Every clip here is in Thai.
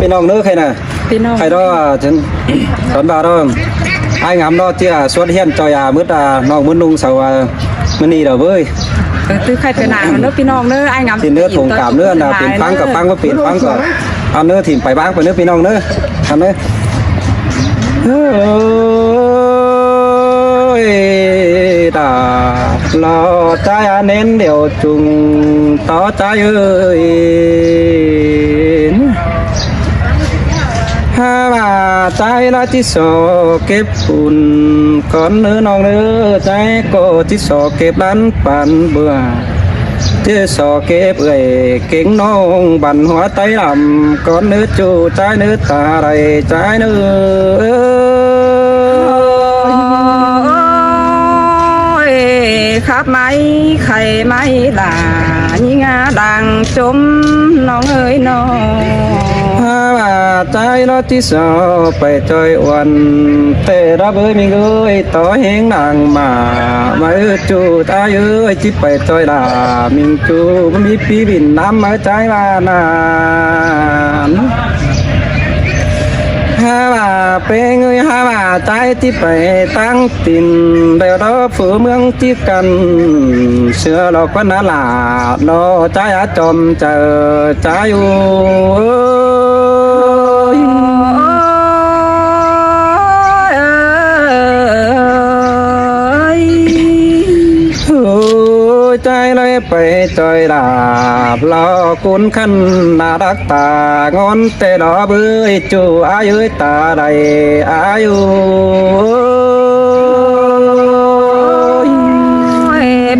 พี่น้องnước hay nè hay đó chân đón vào đó ai ngắm đó chia xuất hiện cho mướt nó muốn nung sầu mình đi đâu với từ khai từ nào nướcพี่น้องเนื้อไอ้งาม thì nước thùng cảm nữa là tiền phăngกับphăng có tiền phăng có ăn nữa thì phải bán của nướcพี่น้องnữa ăn nữa đã lo trái nến đều trùng tó trái ơi ha bà trái lá chỉ sò kẹp bùn con nữa non nữa trái cô chỉ sò kẹp bán bàn bừa chứ sò kẹp gầy kính non bàn hóa tay làm con nữa chu trái nữa ta đầy trái nữa khắp máy khay máy là như ngã đang chôm non ơi nó bà trái nó chỉ sợ phải chơi oan tê ra với mình ơi tỏ hẹn nàng mà ơi chú ta ơi chỉ phải chơi là mình chú mi pi bình nam ở trái ba nàn ha bà pe người ha bà trái chỉ phải tăng tiền đều đó phở mương chỉ cần xưa lo có nó là nó trái ở trộm chờ trái trái lấy phải trời đạp lo cuốn khăn là đắc tà ngon tê đó bơi chú ai ơi ta đầy ai ơi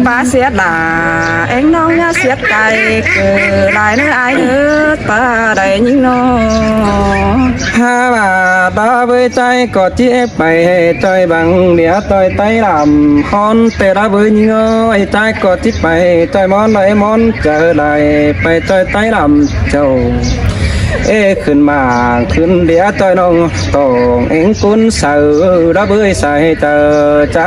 ba xét là anh non nhá xét cày lại nữa ai nữa ta đầy những nó ha bà đó với tay có chiếc bày chơi bằng đĩa tôi tay làm con tê đó với những ơi tay có chiếc bày chơi món lấy món trở lại phải chơi tay làm chầu êขึ้นมาขึ้นเดียจอยน้องตองเอ็งกุนเสือระเบยใส่เจอใจ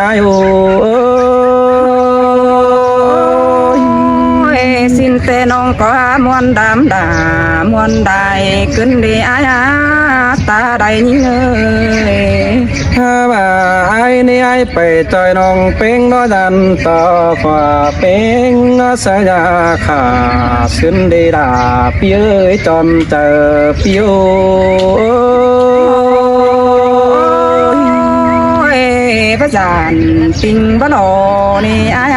xin tê non có muôn đám đà muôn đàiขึ้นđi ai ta đầy những ơi ha bà ai ni ai phải chơi nong peng nó đàn to và peng nó sẽ ra khả xin đi đà phía tròn chờ phía bất giản tình bất hồ ni ai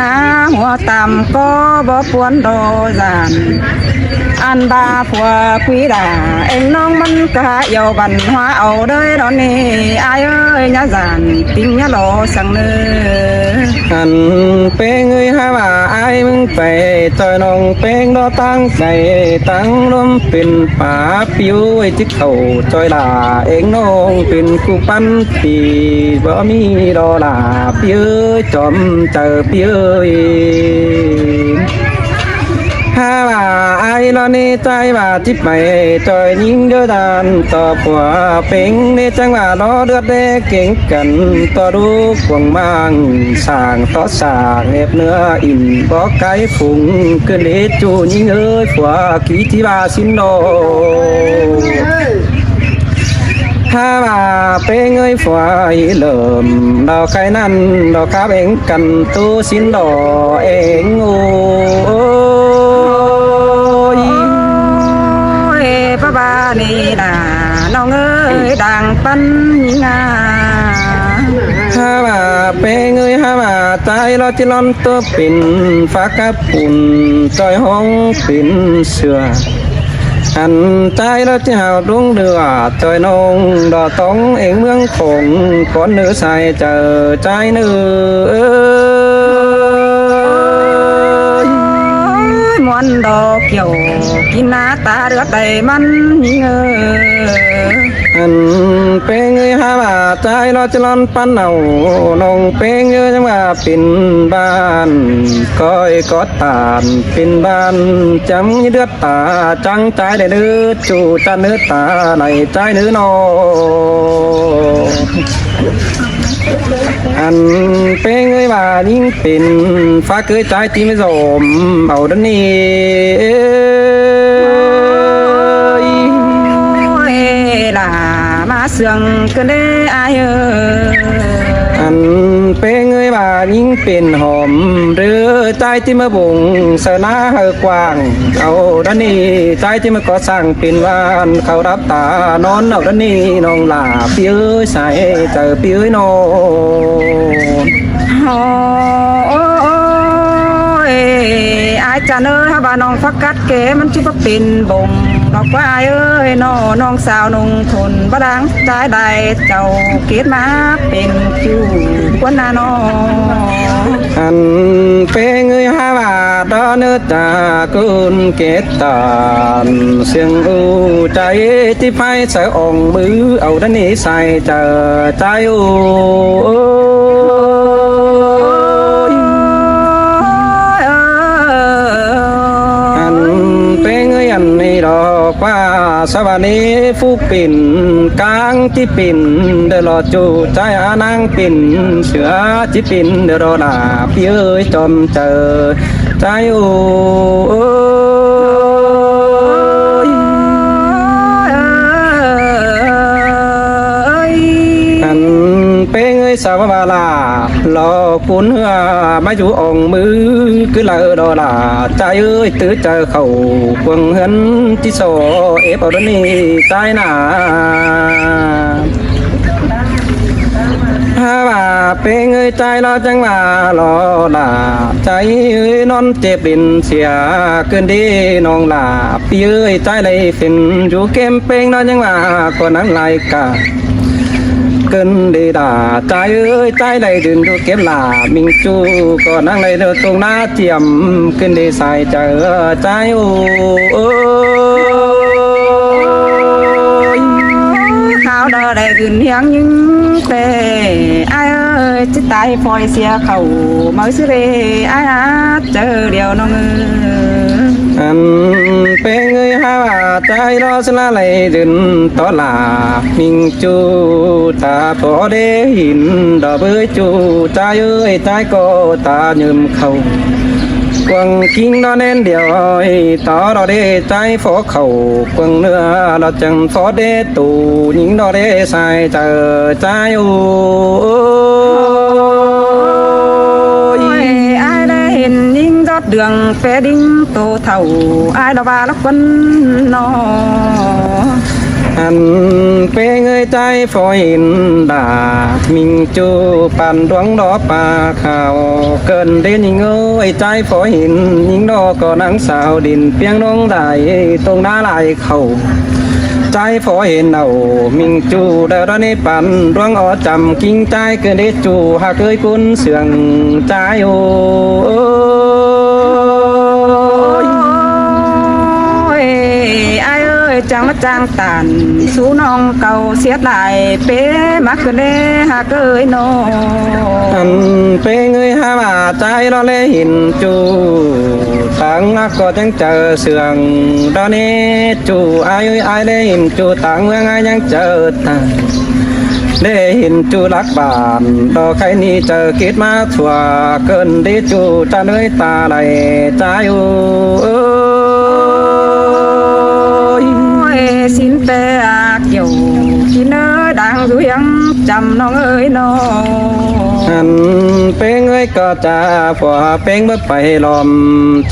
mua tạm có bó cuốn đồ giản ăn ba phùa quý đà em non mân cả yêu văn hóa ẩu đời đó nè ai ơi nhá giản tình nhá lộ sang nữa anh pe người ha bà aiมึงไปจอยน้องเป้งđóตั้งใจตั้งลมเป็นป่าปิวไอ้ที่เขาจอยลาเองน้องเป็นกูปั้นปีบ่มีดอลาปิวจอมเจอปิวha bà ai lo nê trai bà chip mày trời nhìn đôi đàn tò quả ping nê trăng bà nó đứt đê kính cẩn tò đu quần mang sàng tó sàng nếp nữa in bó cái phùng cứ nê chu nhìn ơi quả ký tí bà xin đồ ha bà pe người phải lợm đào cái năn đào cá bén cần tu xin đò em ba ni làน้องเอ้ยดังปั้นยิงาha bà pe người ha bà tay lo chỉ lonตัวปิ่นฟ้ากระปุ่นจอยห้องปิ่นเสืออันใจเราจะหาดวงเดือจอยนงดอต้องเองเมืองคงก้อนเนื้อใส่เจอใจเนื้อmón đồ kiểu kín ná ta được đầy mắn ngơ anh pe người ha bàใจเราจะลอนปั้นเอานงเป้งเยอะจังว่าปิ่นบ้านก้อยกอดตานปิ่นบ้านจำเดือดตาจังใจได้เนื้อจูจันเนื้อตาในใจเนื้อนออันเป็นเงยว่ายิ่งเป็นฟ้าเกยใจที่ไม่สมเอาดันนี้ là má sương cơn đê ai ơi อันเป็นเงยบายิ่งเป็นหอมหรือใจที่มาบุงเสนาเฮอกว้างเอาด้านนี้ใจที่มาก่อสร้างเป็นวานเขารับตานอนเอาด้านนี้น้องหลาเปี้ยใส่เจอเปี้ยนอน ôi ai cha ơi ha bà nong phát cắt kếมันชื่อว่าเป็นบงดอกว่าเอ้ยน้องสาวนงทนบ่ดังใจใดเจ้าเกิดมาเป็นจูกวนนาน้อง อันเป็นเงยหาว่าดอเนื้อตากุนเกตตานเสียงอูใจที่ไฟใส่อ่องมือเอาด้านนี้ใส่เจอใจอูอันเป็นเงยอันนี้ดอกว่าสวรรค์ผู้ปิ่นกลางที่ปิ่นเดรอจูใจอานางปิ่นเสือจิปิ่นเดรอลาพี่เอ้ยจอมเจอใจโอ้อันเป็นเงยสาวบาลาหลอกปุ่นเหือมาอยู่อ่องมือคือเลอดอลาใจเอ้ยตื้อเจอเขาควงเหินที่โซเอฟเอาดนี่ใจหนาถ้าว่าเป็นเงยใจเราจังว่าหลอลาใจเอ้ยนอนเจ็บดินเสียเกินดีน้องลาพี่เอ้ยใจเลยฟินอยู่เกมเป็นนอนจังว่าคนนั้นไล่กาเกินดีด่าใจเอ้ยใจไหลดื่นดูเก็บหลามิงจูก็นั่งไหลเดือตรงหน้าเทียมขึ้นดีใส่ใจใจโอ้ข้าวดอได้ขึ้นเฮียงยิงเตไอ้เอ้ยจิตใจพลอยเสียเขาเมื่อสิเรไอ้เจอเดียวน้องเอ้ย อันเป็นเงยหาใจรอสละไหลดินต่อลามิงจูตาพอได้หินดอกเบยจูใจเอ้ยใจก็ตายืมเขากวางกิ้งนอนเน้นเดียวต่อเราได้ใจฟอเขากวางเนื้อเราจังฟอได้ตูยิงเราได้ใส่เจอใจโอ้ai đã hình những giọt đường phê đinh tô thầu ai đã ba lắc quân nó อันเป็นเงยใจฟอหินด่ามิงจูปันดวงดอปลาขาวเกินเด่นยิงเอ้ยใจฟอหินยิงดอก็นางสาวดินเพียงน้องได้ตรงหน้าลายเขาใจฟอเห็นเอามิงจูเดรนี่ปันดวงอจำกิ้งใจเกินเดจูหากเคยคุ้นเสียงใจโอ้ai ơi chẳng mất trang tàn sú non cầu xiết lại bế mắc cơ đê hà cơ nó อันเป็นเงยหาว่าใจเราเลยเห็นจูตั้งนักก็จังเจอเสียงตอนนี้จูอายเลยเห็นจูตั้งเมื่อไงยังเจอตาได้เห็นจูรักบานดอกใครนี่เจอคิดมาทั่วเกินได้จูจะเนื้อตาไหลใจโอ้ xin tê kiểu khi nơi đang du hiến chầm nó ơi nó อันเป็นเงยก็จะผัวเป็นเมื่อไปลอม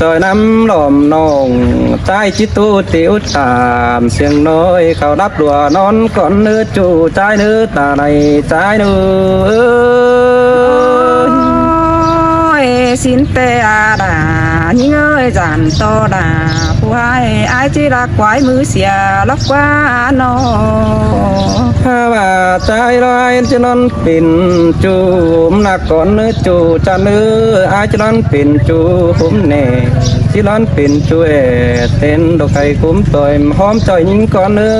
จอยน้ำลอมน้องใจจิตตูติวตามเสียงน้อยเขารับดัวนอนก่อนเนื้อจูใจเนื้อตาในใจเนื้อ xin tê đà những ơi giản to đà phụ hai ai chỉ là quái mứ xìa lóc qua nó ถ้าว่าใจร้ายจะนอนเป็นจูมนักก่อนเนื้อจูจะเนื้ออาจจะนอนเป็นจูผมแน่ที่ร้อนเป็นจูเต้นดอกไก่คุ้มต่อยหอมจ่อยยิงก่อนเนื้อ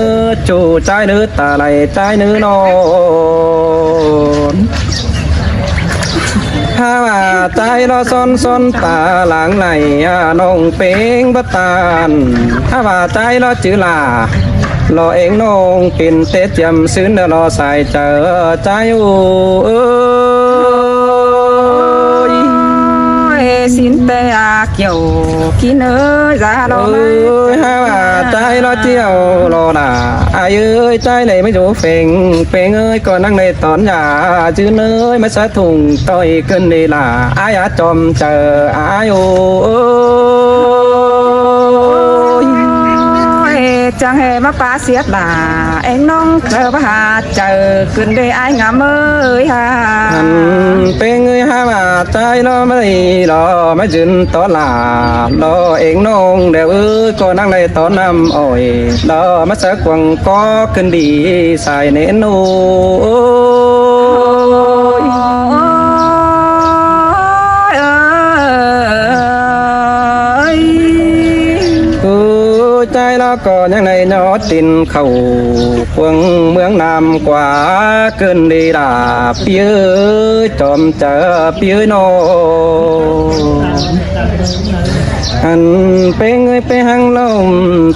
จูใจเนื้อตาไหลใจเนื้อนอนถ้าว่าใจเราซ้อนตาหลังไหลน้องเป็งบัตานถ้าว่าใจเราจือลารอเองน้องเป็นเตะจำซื้อรอใส่เจอใจโอ้ย xin tê เกี่ยวกินเนื้อจะรอ เอ้ยฮาว่าใจรอเที่ยวรอด่าอายเอ้ยใจเลยไม่อยู่เฟ่งเป่งเอ้ยก่อนนั่งในตอนหยาจื้อเนยมาสะถุงต่อยขึ้นดีล่ะอายจอมเจออายโอ้ย จังhệ mà phá xiết là anh nong cờ bà chờ cơn đây ai ngắm ơi หั ha นเป็นเงยหาว่าใจรอไม่รอไม่ยืนตอนหลารอเองน้องเดี๋ยวเอ้ยก็นั่งในตอนน้ำอ้อยรอมาสักวังก็ขึ้นดีใส่เน้นโอ้ย ใจเราก็ยังในนอตินเข้าพวงเมืองนำกว่าเกินดีดาเปียจอมเจอเปียโนอันเป็นเงยไปหังลม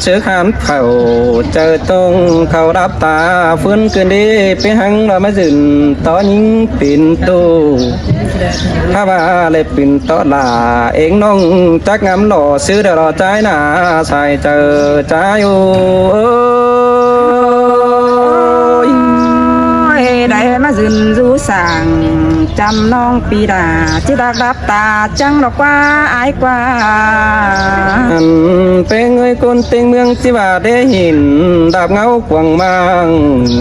เชือขามเข่าเจอตรงเขารับตาฟื้นเกินดีไปหังเราไม่ยืนต่อยิงปิ่นตู้ถ้าว่าเลยปิ่นต่อลาเองน้องจักงามหล่อซื้อเดี๋ยวรอใจหนาใส่เจอใจอยู่ได้มายืนดูสั่งจำน้องปีดาจิดักรับตาจังดอกว่าอายกว่า อันเป็นเงยคนเต็งเมืองที่ว่าได้เห็นดาบเงากวางมัง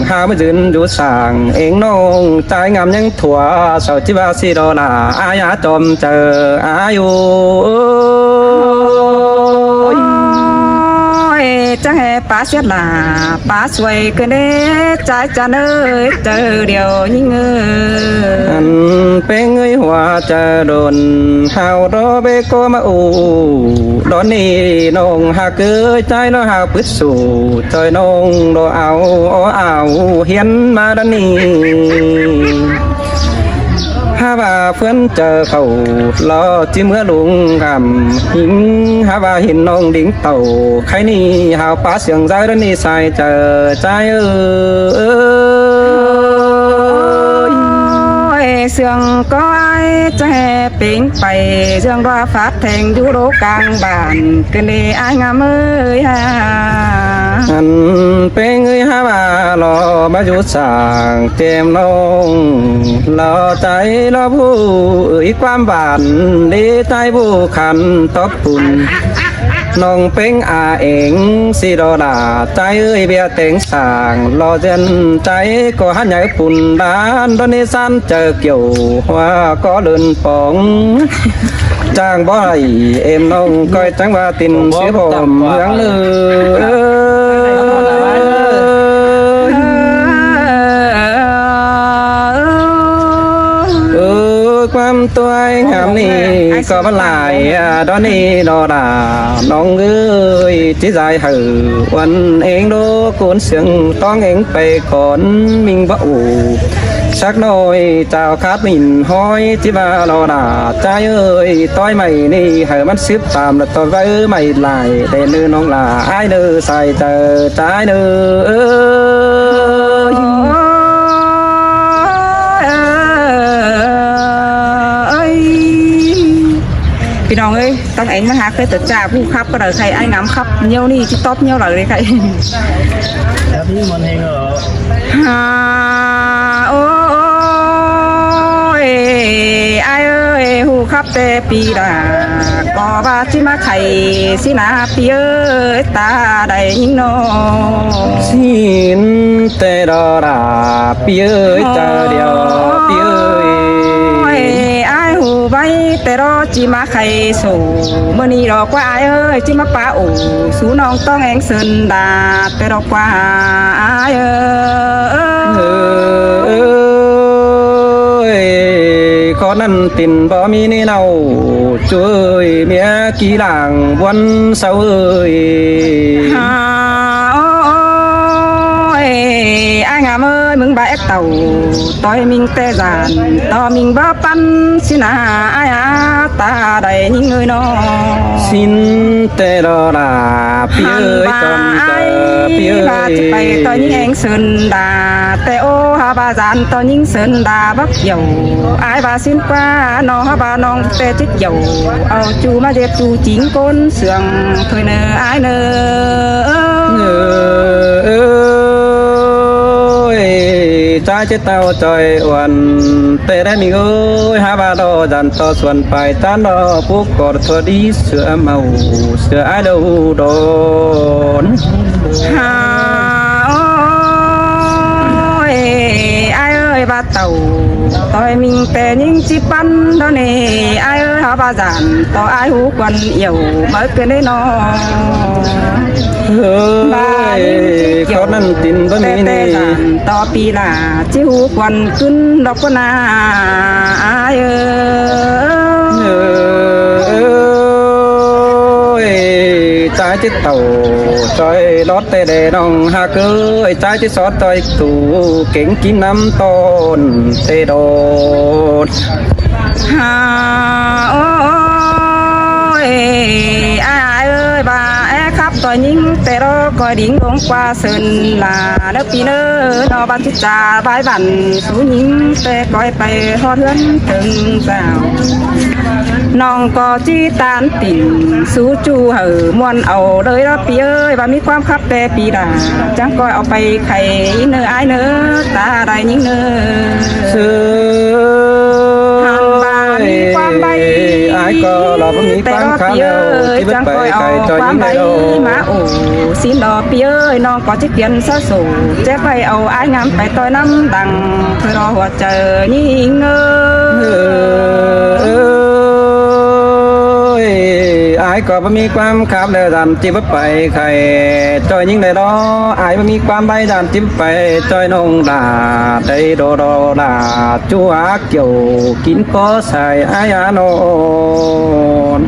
หามายืนอยู่สั่งเองน้องใจงามยังถั่วเสาที่ว่าสิดอลาอายาจอมเจออายุจังhệ phá xiết là phá xuôi cơn đế trái cha nơi chờ điều như ngơ อันเป็นเงยหัวจะโดนหาวรอเบโกมาอูดอนนี่น้องหากเกยใจแล้วหาปิดสู่จอยน้องโดเอาเฮียนมาดานนี้หาว่าเพื่อนเจอเขารอที่เมื่อลุงกำหิงหาว่าเห็นน้องดิ้งเต่าใครนี่หาวป้าเสียงใจดานนี้ใส่เจอใจเอ้ย sương có ai che pính bày dương đoa phát thành du đô càng bản cái này ai ngắm ơi ha อันเป็นเงยหาว่ารอมาอยู่สั่งเต็มลงรอใจรอผู้ความบานดีใจผู้ขันตบปุ่นน้องเป็นอาเองสิรอดาใจเอ้ยเบียเต็งสั่งรอเจนใจก็หันใหญ่ปุ่นด้านตอนนี้สั้นเจอเกี่ยวว่าก็เลื่นปองจ้างบ่อยเอ็มน้องก้อยจังว่าตินเสียผมเมืองเลยความตัวงามนี่ก็บรรลายตอนนี้รอดาน้องเอ้ยที่ใจหือวันเองดูกุนเสียงต้องเองไปก่อนมิงบ่อูสักหน่อยเจ้าคาดมินห้อยที่มารอดาใจเอ้ยต้อยใหม่นี่ให้มันซึบตามแล้วต่อไว้ไม่ลายแต่เนื้อน้องลาไอ้เนื้อใส่เจอใจเนื้อพี่น้องเอ้ยต้องเอ็งมาหาเคยตัดจ่าผู้ขับก็เลยใครไอ้น้ำขับเงี้ยวนี่ที่ต๊อบเงี้ยวเลยใคร แล้วพี่มันเองเหรอ ฮาโอ้ยไอ้เอ้ยหูขับแต่ปีดาก็ว่าที่มาไข่สินาปีเอ้ยตาได้ยิงโน สินแต่ดอราเปียยเจอเดียวเปียย ไอ้หูใบแต่รอจิมาไข่สู่เมื่อนี้รอกว่าไอ้เอ้ยจิมาป้าอูสู่น้องต้องแองเซินดาแต่รอกว่าไอ้เอ้ย ขอนั่นตินบ่มีนี่เนาช่วยเมียกี่หลังวันเสาร์เอ้ย ฮาโอ้ย ai ngàm ơi mừng bãi tàu tôi mình tê giàn to mình bó pan xin ai ta đầy những người nó xin tê đó là pi ơi con tờ pi bà chỉ bay ơi tôi những anh sơn đà tê ô ha bà giàn tôi những sơn đà bắc dầu ai bà xin qua nó ha bà non tê chích dầu chú mà dẹp chú chín con sườn thôi nè ai nè trái chết tao trời uẩn tê đấy mình ơi hai ba đo dàn to xuân phải tan đo phúc cọt thua đi sữa màu sữa ai đâu đón ôi ai ơi ba tàu tôi mình tè những chiếc bắn đó nè ai ơi họ ba giàn tôi ai hú quần yêu mới cái đấy nó ơi có năng tin với mình tè giàn to pi là chiếc hú quần cưng đọc con ai ơi trái chết tàu trời lót tê đề nong hạ cưới trái chết xót tôi tù kính kín năm tôn tê đồn ôi ai ơi bà khắp tôi những tê đó coi đỉnh uống qua sơn là nước pi nơ nó bắt chích trà bãi bản số những tê coi bay hoa hương từng rào nong có chi tan tình số chu hở muôn ẩu đời đó pi ơi bà miความkhắp tê pi đà chẳng coiเอาไปไข่เนื้อai nữa ta đây những ai có là vẫn nghĩ quan khá đâu chỉ biết phải cày cho những người đâu má ủ xin đò pi ơi nó có chiếc kiến sát sổ chép bay ẩu ai ngắm phải tôi năm đằng thôi đó hoạt chờ nhìn ai có vẫnมีความครับเลยดำจีบไปใครจอยยิ่งได้ดอไอ้มันมีความใบดำจีบไปจอยนงดาได้โดโดดาจัวเกี่ยวกินก็ใส่อายานอน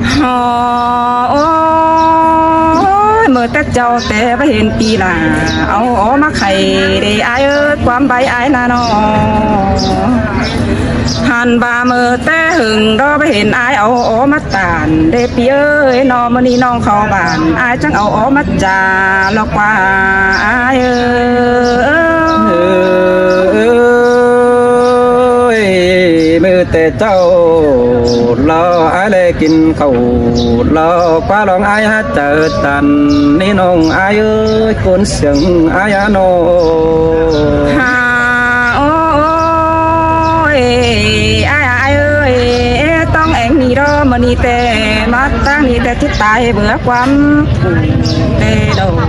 mơ tết châu té và hiện pi là áo mắc khay để ai ơi quam bay ai là nó hàn bà mơ té hừng đó với hiện ai áo mắt tàn để pi ơi nó mà đi non kho bàn ai chẳng áo mắt trà lo qua ai mưa tê châu lo ai đểกินข้าวlo qua lòng ai hát chờ tàn ni nong ai ơi cuốn sừng ai à nô ôi ai ơi tông em ni đó mà ni tê mắt tang ni tê chết tai bữa quắm tê đầu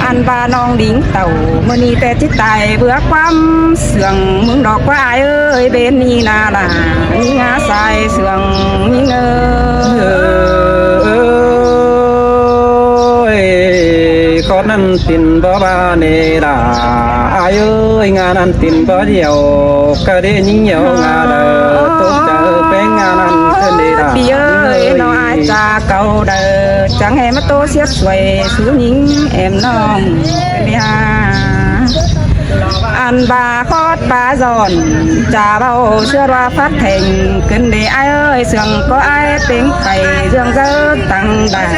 ăn ba non đính tàu mà ni tê chết tai bữa quắm sườn mướn đỏ qua ai ơi bên ni là ni ngã sai sườn ni con ăn tin bó ba nề đà ai ơi ngàn ăn tin bó nhiều cả đêm những nhiều ngà đờ tốt chờ bé ngàn ăn thân đề đà pi ơi nó ai cha cầu đờ chẳng em tô xiết xuề xuống những em non đi ha ăn ba khót ba giòn trà bao xưa ra phát thành kinh để ai ơi sườn có ai tiếng cày dương dơ tăng đà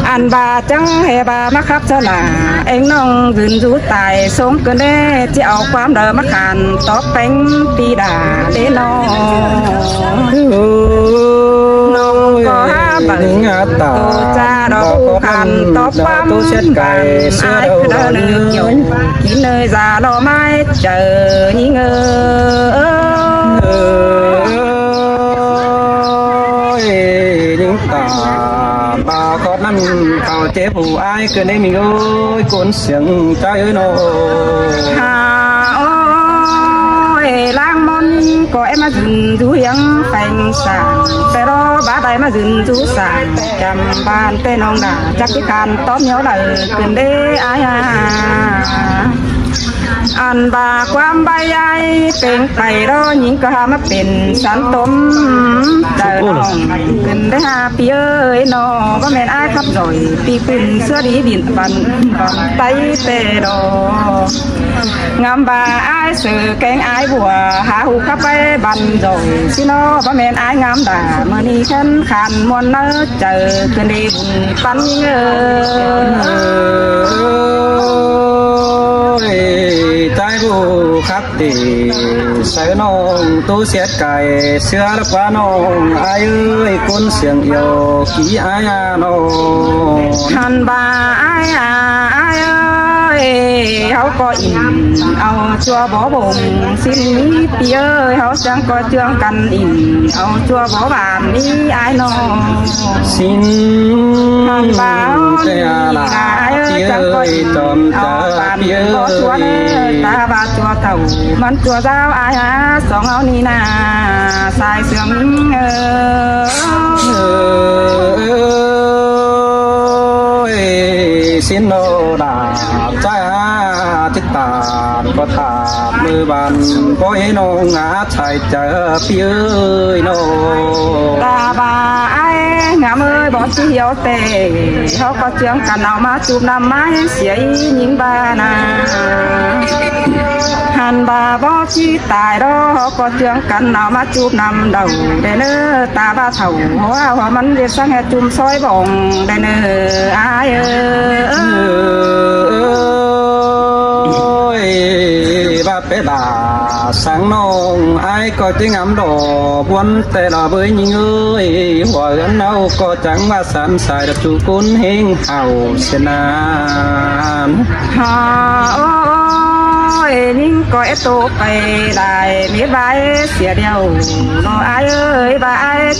ăn ba chẳng hề ba mắc khắp cho là anh nong dừng rú tài sống cơn đê chỉ áo quám đờ mắc hàn tóc bánh pi đà để nó nong có ha bằng tô cha đó hàn tóc quám bàn ai cứ đỡ nước nhiều chỉ nơi già lo mai chờ nhí những tà bà có năm thảo chế phù ai cứ nên mình ơi cuốn xiềng trái ơi nó ôi lang môn có em mà dừng rú hiếng phanh sàngแต่đó bá tay mà dừng rú sàng chăm bàn tên ông đã chắc cái can tóm nhớ là cần đế ai ăn นบาความใบใหญ่เป็นไปรอหญิงก็หามาเป็นสันตมเจอน้องขึ้นได้หาปีเอ้ยน้องก็แม่นอ้ายขับหน่อยปีขึ้นเสื้อดีบินบันไตเตดองามบาอ้ายสื่อแกงอ้ายบัวหาหูเข้าไปบันดอยสิโนบ่แม่นอ้ายงามด่าเมื่อนี้ขันขันมวนเนอเจอขึ้นดีบุญปันเอ้ย ใจผู้คับตีใส่น้องตู้เสียดไก่เสื้อละกว่าน้องอายเอ้ยคนเสียงเอียวกี่อายน้อง หันบาอ้ายเอ้ยเขาก็อิ่มเอาชัวบ่บ่งสิ้นนี้ปีเอ้ยเขาจังก็เจืองกันอิ่มเอาชัวบ่บานนี้อ้ายน้อง สิ้น หันบา เสียละ อ้าย เปี เอ้ย ย จังก็ เอ้ย อิ่ม จอม เอา จะ บาน เปีย บ่ชัวเด้อตาบาชัวเต่ามันชัวเจ้าอ้ายหาสองเอานี่นาสายเสื่อมเอ้ย สิ้นโนดาใจติดตาก็ถามือบันก็ให้น้องอาชายเจอเปียโน ตาบาไอ้งามเอ้ยบอกเที่ยวเตะเขาก็เจียงกันเอามาจูบน้ำไม้เสียอีหญิงบานาหันบาบอกที่ตายรอเขาก็เจียงกันเอามาจูบน้ำเดาได้เนื้อตาบาเถ่าหัวมันเรียกสังเหตุจุ่มซอยบ่งได้เนื้ออายบาเปดาสังน้องไอ้ก็จึงงำดอกวันแต่ละเบยยิงเอ้ยหัวกันเอาก็จังว่าสันสายดับจูกุนเฮงเฮาเสนาน ฮาโอ้ยนิ่งก็เอโตไปได้มีใบเสียเดียวน้องอายเอ้ยใบ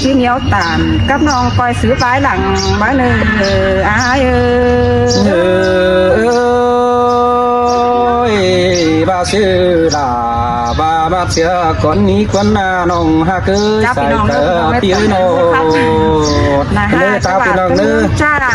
ที่เหนียวตานกับน้องปล่อยซื้อใบหลังบ้านเอ้ยอายเอ้ย บาชื่อดาบาบาเสียคนนี้คนหน้าน้องฮักเอ้ยใส่เตอพี่น้องเนื้อตาพี่น้องเนื้อ